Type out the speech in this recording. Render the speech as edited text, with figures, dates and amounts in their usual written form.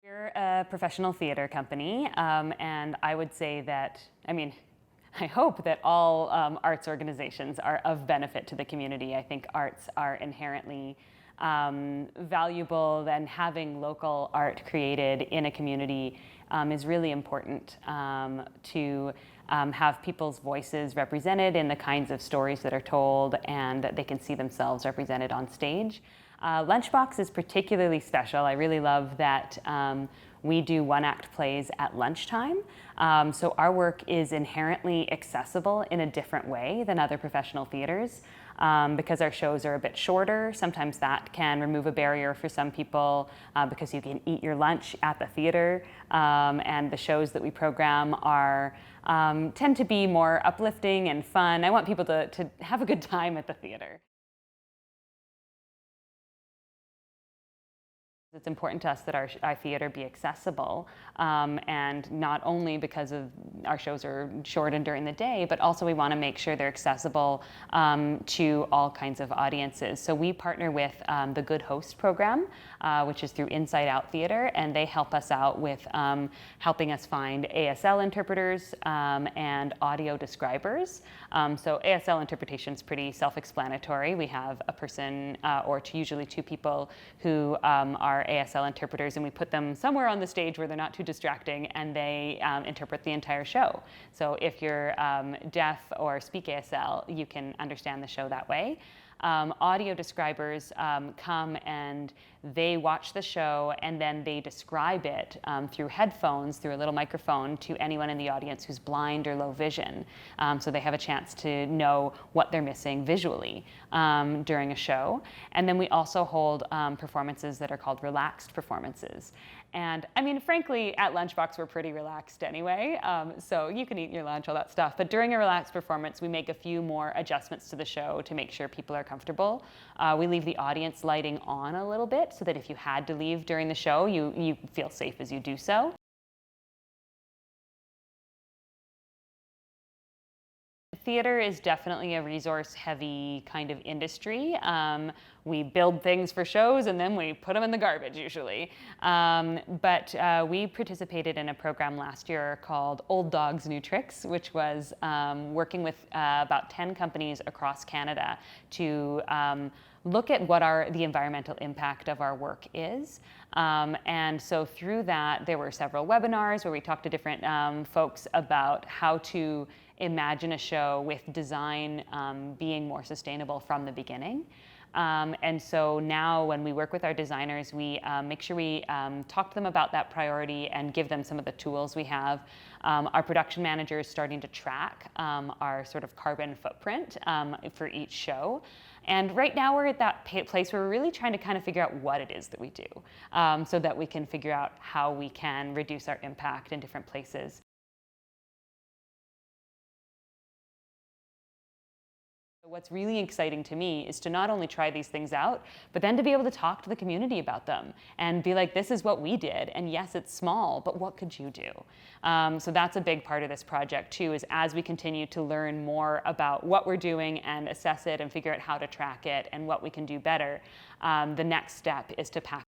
We're a professional theater company, and I would say that, I hope that all arts organizations are of benefit to the community. I think arts are inherently valuable, and having local art created in a community is really important to have people's voices represented in the kinds of stories that are told, and that they can see themselves represented on stage. Lunchbox is particularly special. I really love that we do one-act plays at lunchtime. So our work is inherently accessible in a different way than other professional theaters. Because our shows are a bit shorter, sometimes that can remove a barrier for some people because you can eat your lunch at the theater. And the shows that we program tend to be more uplifting and fun. I want people to have a good time at the theater. It's important to us that our theater be accessible, and not only because of our shows are short and during the day, but also we want to make sure they're accessible to all kinds of audiences. So we partner with the Good Host program, which is through Inside Out Theater, and they help us out with helping us find ASL interpreters and audio describers. So ASL interpretation is pretty self-explanatory. We have a person usually two people who are ASL interpreters, and we put them somewhere on the stage where they're not too distracting, and they interpret the entire show. So if you're deaf or speak ASL, you can understand the show that way. Audio describers come and they watch the show, and then they describe it through headphones, through a little microphone, to anyone in the audience who's blind or low vision. So they have a chance to know what they're missing visually during a show. And then we also hold performances that are called relaxed performances. And frankly, at Lunchbox, we're pretty relaxed anyway. So you can eat your lunch, all that stuff. But during a relaxed performance, we make a few more adjustments to the show to make sure people are comfortable. We leave the audience lighting on a little bit so that if you had to leave during the show, you feel safe as you do so. Theater is definitely a resource-heavy kind of industry. We build things for shows and then we put them in the garbage usually. But we participated in a program last year called Old Dogs, New Tricks, which was working with about 10 companies across Canada to look at what the environmental impact of our work is. And so through that, there were several webinars where we talked to different folks about how to imagine a show with design being more sustainable from the beginning. And so now when we work with our designers, we make sure we talk to them about that priority and give them some of the tools we have. Our production manager is starting to track our sort of carbon footprint for each show. And right now we're at that place where we're really trying to kind of figure out what it is that we do so that we can figure out how we can reduce our impact in different places. What's really exciting to me is to not only try these things out, but then to be able to talk to the community about them and be like, this is what we did. And yes, it's small, but what could you do? So that's a big part of this project too, is as we continue to learn more about what we're doing and assess it and figure out how to track it and what we can do better, the next step is to pack